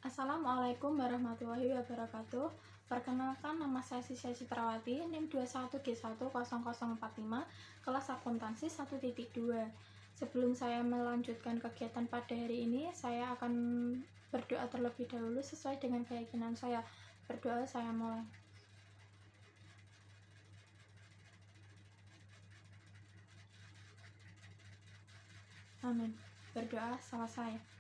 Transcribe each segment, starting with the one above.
Assalamualaikum warahmatullahi wabarakatuh. Perkenalkan, nama saya Sisya Citrawati, NIM 21G10045, kelas akuntansi 1.2. Sebelum saya melanjutkan kegiatan pada hari ini, saya akan berdoa terlebih dahulu sesuai dengan keyakinan saya. Berdoa, saya mulai. Amin. Berdoa selesai.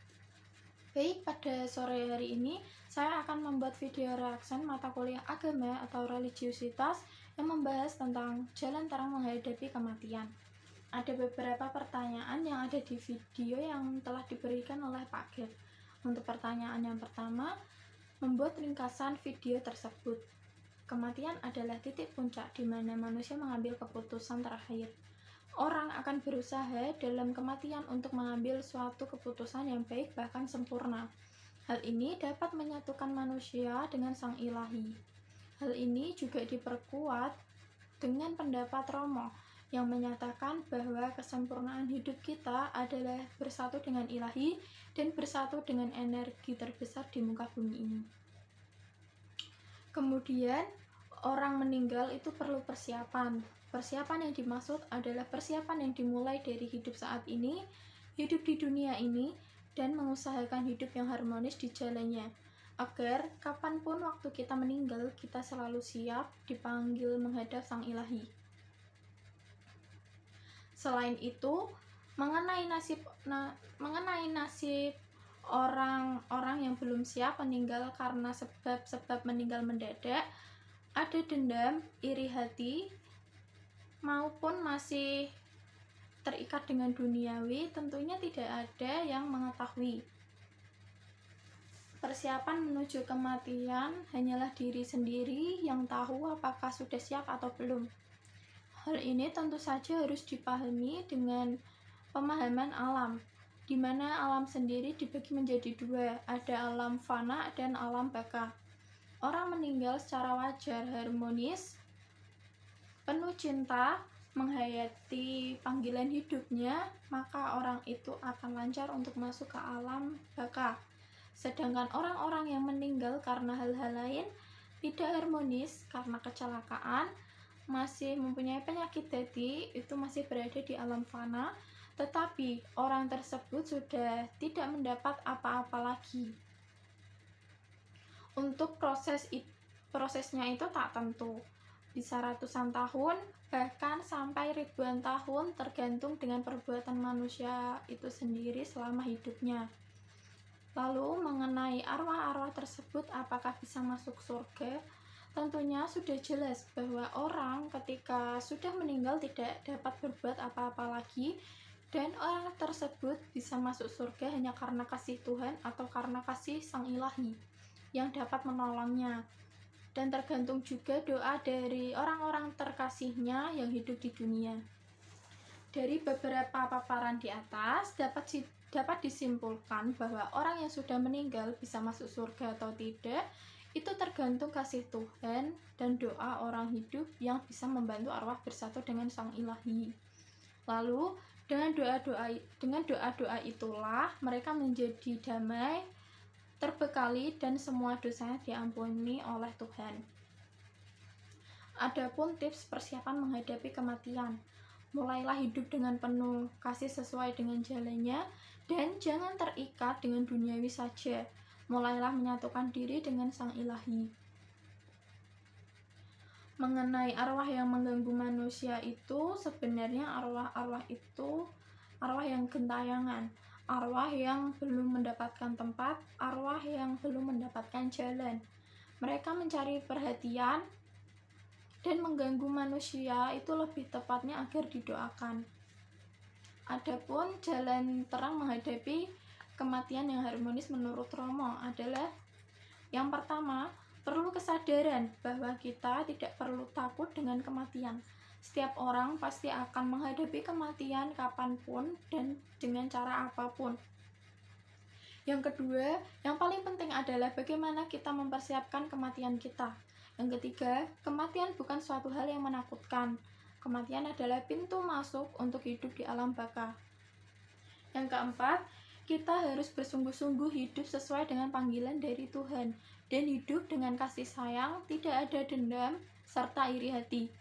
Baik, pada sore hari ini saya akan membuat video reaction mata kuliah agama atau religiusitas yang membahas tentang jalan terang menghadapi kematian. Ada beberapa pertanyaan yang ada di video yang telah diberikan oleh Pak Gert. Untuk pertanyaan yang pertama, membuat ringkasan video tersebut. Kematian adalah titik puncak di mana manusia mengambil keputusan terakhir. Orang akan berusaha dalam kematian untuk mengambil suatu keputusan yang baik bahkan sempurna. Hal ini dapat menyatukan manusia dengan Sang Ilahi. Hal ini juga diperkuat dengan pendapat Romo yang menyatakan bahwa kesempurnaan hidup kita adalah bersatu dengan Ilahi dan bersatu dengan energi terbesar di muka bumi ini. Kemudian, orang meninggal itu perlu persiapan. Persiapan yang dimaksud adalah persiapan yang dimulai dari hidup saat ini, hidup di dunia ini, dan mengusahakan hidup yang harmonis di jalannya, agar kapanpun waktu kita meninggal, kita selalu siap dipanggil menghadap Sang Ilahi. Selain itu, mengenai nasib orang-orang yang belum siap meninggal karena sebab meninggal mendadak, ada dendam, iri hati, maupun masih terikat dengan duniawi, tentunya tidak ada yang mengetahui. Persiapan menuju kematian hanyalah diri sendiri yang tahu apakah sudah siap atau belum. Hal ini tentu saja harus dipahami dengan pemahaman alam, di mana alam sendiri dibagi menjadi dua, ada alam fana dan alam baka. Orang meninggal secara wajar, harmonis, penuh cinta, menghayati panggilan hidupnya, maka orang itu akan lancar untuk masuk ke alam baka. Sedangkan orang-orang yang meninggal karena hal-hal lain tidak harmonis, karena kecelakaan, masih mempunyai penyakit hati, itu masih berada di alam fana, tetapi orang tersebut sudah tidak mendapat apa-apa lagi. Untuk prosesnya itu tak tentu, bisa ratusan tahun, bahkan sampai ribuan tahun, tergantung dengan perbuatan manusia itu sendiri selama hidupnya. Lalu mengenai arwah-arwah tersebut apakah bisa masuk surga? Tentunya sudah jelas bahwa orang ketika sudah meninggal tidak dapat berbuat apa-apa lagi, dan orang tersebut bisa masuk surga hanya karena kasih Tuhan atau karena kasih Sang Ilahi yang dapat menolongnya. Dan tergantung juga doa dari orang-orang terkasihnya yang hidup di dunia. Dari beberapa paparan di atas dapat disimpulkan bahwa orang yang sudah meninggal bisa masuk surga atau tidak, itu tergantung kasih Tuhan dan doa orang hidup yang bisa membantu arwah bersatu dengan Sang Ilahi. Lalu dengan doa-doa itulah mereka menjadi damai, terbekali, dan semua dosanya diampuni oleh Tuhan. Adapun tips persiapan menghadapi kematian, mulailah hidup dengan penuh kasih sesuai dengan jalannya, dan jangan terikat dengan duniawi saja. Mulailah menyatukan diri dengan Sang Ilahi. Mengenai arwah yang mengganggu manusia itu, sebenarnya arwah itu arwah yang gentayangan, arwah yang belum mendapatkan tempat, arwah yang belum mendapatkan jalan. Mereka mencari perhatian dan mengganggu manusia itu lebih tepatnya agar didoakan. Adapun jalan terang menghadapi kematian yang harmonis menurut Romo adalah yang pertama, perlu kesadaran bahwa kita tidak perlu takut dengan kematian. Setiap orang pasti akan menghadapi kematian kapanpun dan dengan cara apapun. Yang kedua, yang paling penting adalah bagaimana kita mempersiapkan kematian kita. Yang ketiga, kematian bukan suatu hal yang menakutkan. Kematian adalah pintu masuk untuk hidup di alam baka. Yang keempat, kita harus bersungguh-sungguh hidup sesuai dengan panggilan dari Tuhan dan hidup dengan kasih sayang, tidak ada dendam serta iri hati.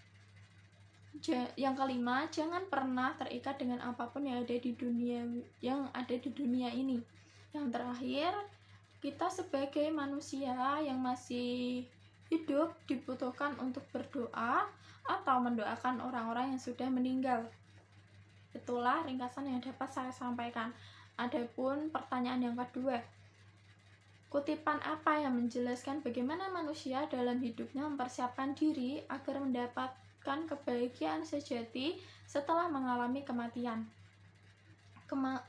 Yang kelima, jangan pernah terikat dengan apapun yang ada di dunia ini. Yang terakhir, kita sebagai manusia yang masih hidup dibutuhkan untuk berdoa atau mendoakan orang-orang yang sudah meninggal. Itulah ringkasan yang dapat saya sampaikan. Adapun pertanyaan yang kedua, kutipan apa yang menjelaskan bagaimana manusia dalam hidupnya mempersiapkan diri agar mendapatkan kebahagiaan sejati setelah mengalami kematian?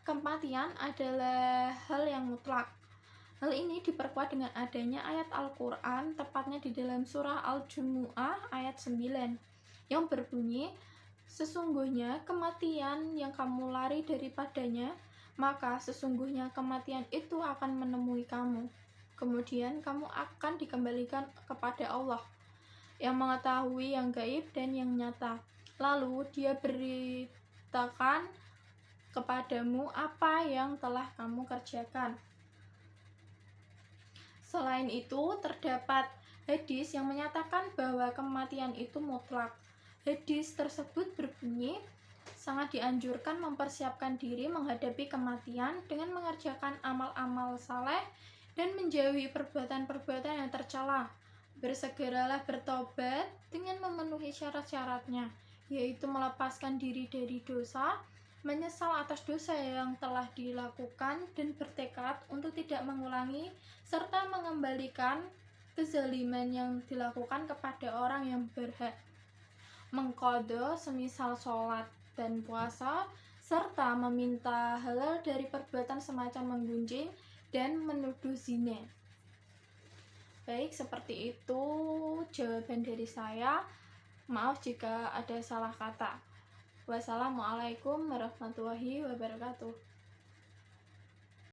Kematian adalah hal yang mutlak. Hal ini diperkuat dengan adanya ayat Al-Quran, tepatnya di dalam surah Al-Jumu'ah ayat 9, yang berbunyi, sesungguhnya kematian yang kamu lari daripadanya, maka sesungguhnya kematian itu akan menemui kamu. Kemudian kamu akan dikembalikan kepada Allah, yang mengetahui yang gaib dan yang nyata. Lalu dia beritakan kepadamu apa yang telah kamu kerjakan. Selain itu, terdapat hadis yang menyatakan bahwa kematian itu mutlak. Hadis tersebut berbunyi, sangat dianjurkan mempersiapkan diri menghadapi kematian dengan mengerjakan amal-amal saleh dan menjauhi perbuatan-perbuatan yang tercela. Bersegeralah bertobat dengan memenuhi syarat-syaratnya, yaitu melepaskan diri dari dosa, menyesal atas dosa yang telah dilakukan dan bertekad untuk tidak mengulangi, serta mengembalikan kezaliman yang dilakukan kepada orang yang berhak, mengqadha semisal sholat dan puasa, serta meminta halal dari perbuatan semacam menggunjing dan menuduh zina. Baik, seperti itu jawaban dari saya. Maaf jika ada salah kata. Wassalamualaikum warahmatullahi wabarakatuh.